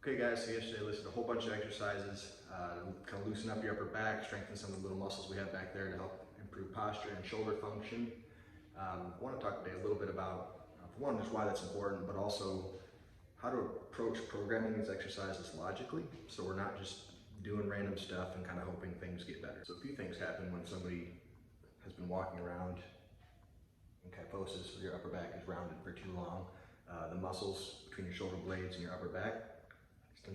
Okay guys, so yesterday I listed a whole bunch of exercises to kind of loosen up your upper back, strengthen some of the little muscles we have back there to help improve posture and shoulder function. I want to talk today a little bit about, for one, just why that's important, but also how to approach programming these exercises logically, so we're not just doing random stuff and kind of hoping things get better. So a few things happen when somebody has been walking around in kyphosis, where your upper back is rounded for too long. The muscles between your shoulder blades and your upper back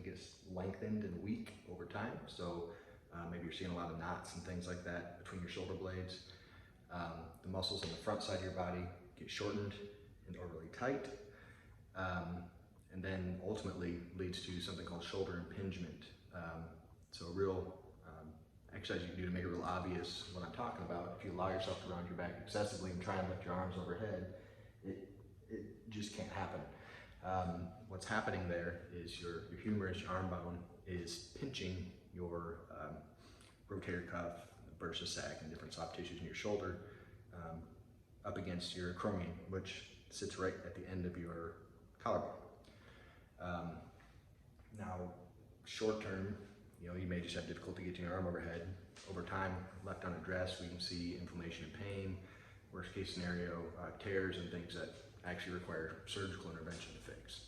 gets lengthened and weak over time. So maybe you're seeing a lot of knots and things like that between your shoulder blades. The muscles on the front side of your body get shortened and overly tight. And then ultimately leads to something called shoulder impingement. So a real exercise you can do to make it real obvious what I'm talking about. If you allow yourself to round your back excessively and try and lift your arms overhead, it just can't happen. What's happening there is your humerus, your arm bone, is pinching your rotator cuff, bursa sac, and different soft tissues in your shoulder up against your acromion, which sits right at the end of your collarbone. Now, short term, you may just have difficulty getting your arm overhead. Over time, left unaddressed, we can see inflammation and pain. Worst case scenario, tears and things that actually require surgical intervention to fix.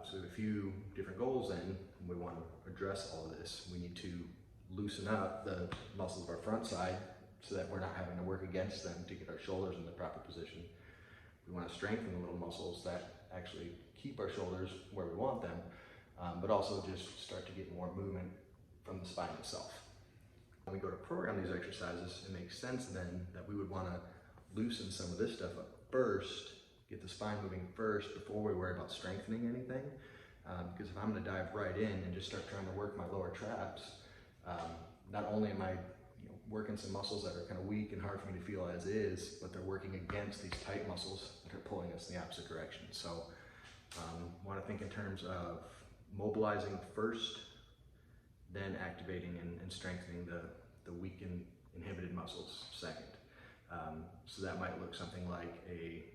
So we have a few different goals then. We want to address all of this. We need to loosen up the muscles of our front side so that we're not having to work against them to get our shoulders in the proper position. We want to strengthen the little muscles that actually keep our shoulders where we want them, but also just start to get more movement from the spine itself. When we go to program these exercises, it makes sense then that we would want to loosen some of this stuff up first, get the spine moving first before we worry about strengthening anything. Because if I'm going to dive right in and just start trying to work my lower traps, not only am I working some muscles that are kind of weak and hard for me to feel as is, but they're working against these tight muscles that are pulling us in the opposite direction. So want to think in terms of mobilizing first, then activating and strengthening the weak and inhibited muscles second. So that might look something like a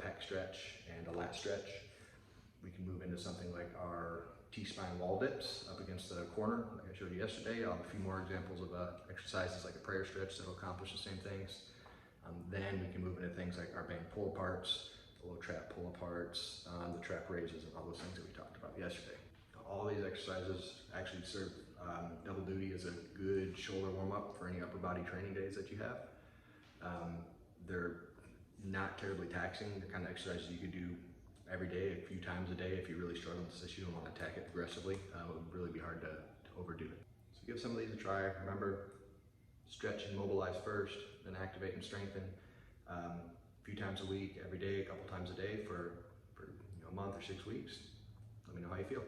pec stretch and a lat stretch. We can move into something like our T-spine wall dips up against the corner, like I showed you yesterday. I'll have a few more examples of exercises like a prayer stretch that will accomplish the same things. Then we can move into things like our band pull aparts, the low trap pull aparts, the trap raises, and all those things that we talked about yesterday. All these exercises actually serve double duty as a good shoulder warm up for any upper body training days that you have. They're not terribly taxing. The kind of exercises you could do every day, a few times a day. If you really struggle with this issue and want to attack it aggressively, it would really be hard to overdo it. So give some of these a try. Remember, stretch and mobilize first, then activate and strengthen. A few times a week, every day, a couple times a day for a month or 6 weeks. Let me know how you feel.